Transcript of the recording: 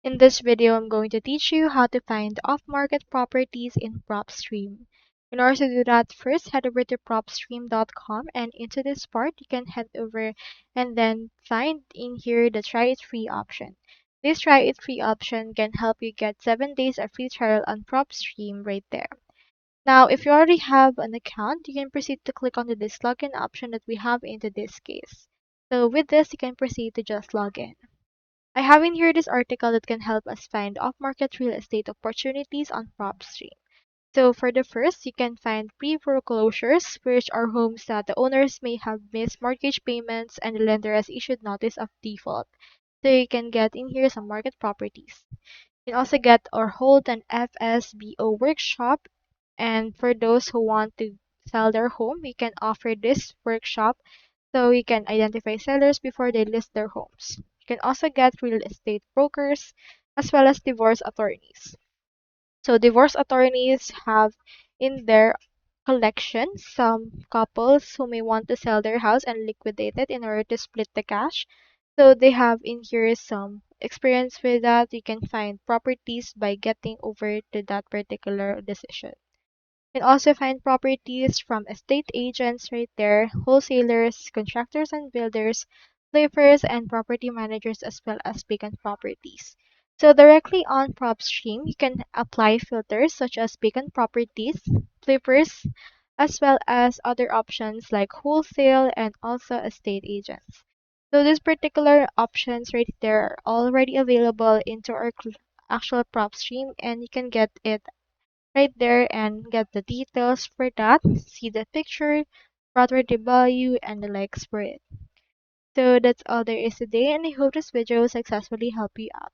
In this video, I'm going to teach you how to find off-market properties in Propstream. In order to do that, first head over to propstream.com, and into this part, you can head over and then find in here the try it free option. This try it free option can help you get 7 days of free trial on Propstream right there. Now, if you already have an account, you can proceed to click on this login option that we have into this case. So with this, you can proceed to just log in. I have in here this article that can help us find off-market real estate opportunities on Propstream. So for the first, you can find pre-foreclosures, which are homes that the owners may have missed mortgage payments and the lender has issued notice of default. So you can get in here some market properties. You can also get or hold an FSBO workshop, and for those who want to sell their home, we can offer this workshop so you can identify sellers before they list their homes. You can also get real estate brokers as well as divorce attorneys. So divorce attorneys have in their collection some couples who may want to sell their house and liquidate it in order to split the cash. So they have in here some experience with that. You can find properties by getting over to that particular decision. You can also find properties from estate agents right there, wholesalers, contractors and builders, flippers, and property managers as well as vacant properties. So directly on PropStream, you can apply filters such as vacant properties, flippers, as well as other options like wholesale and also estate agents. So these particular options right there are already available into our actual PropStream, and you can get it right there and get the details for that, see the picture, property value, and the likes for it. So that's all there is today, and I hope this video successfully helped you out.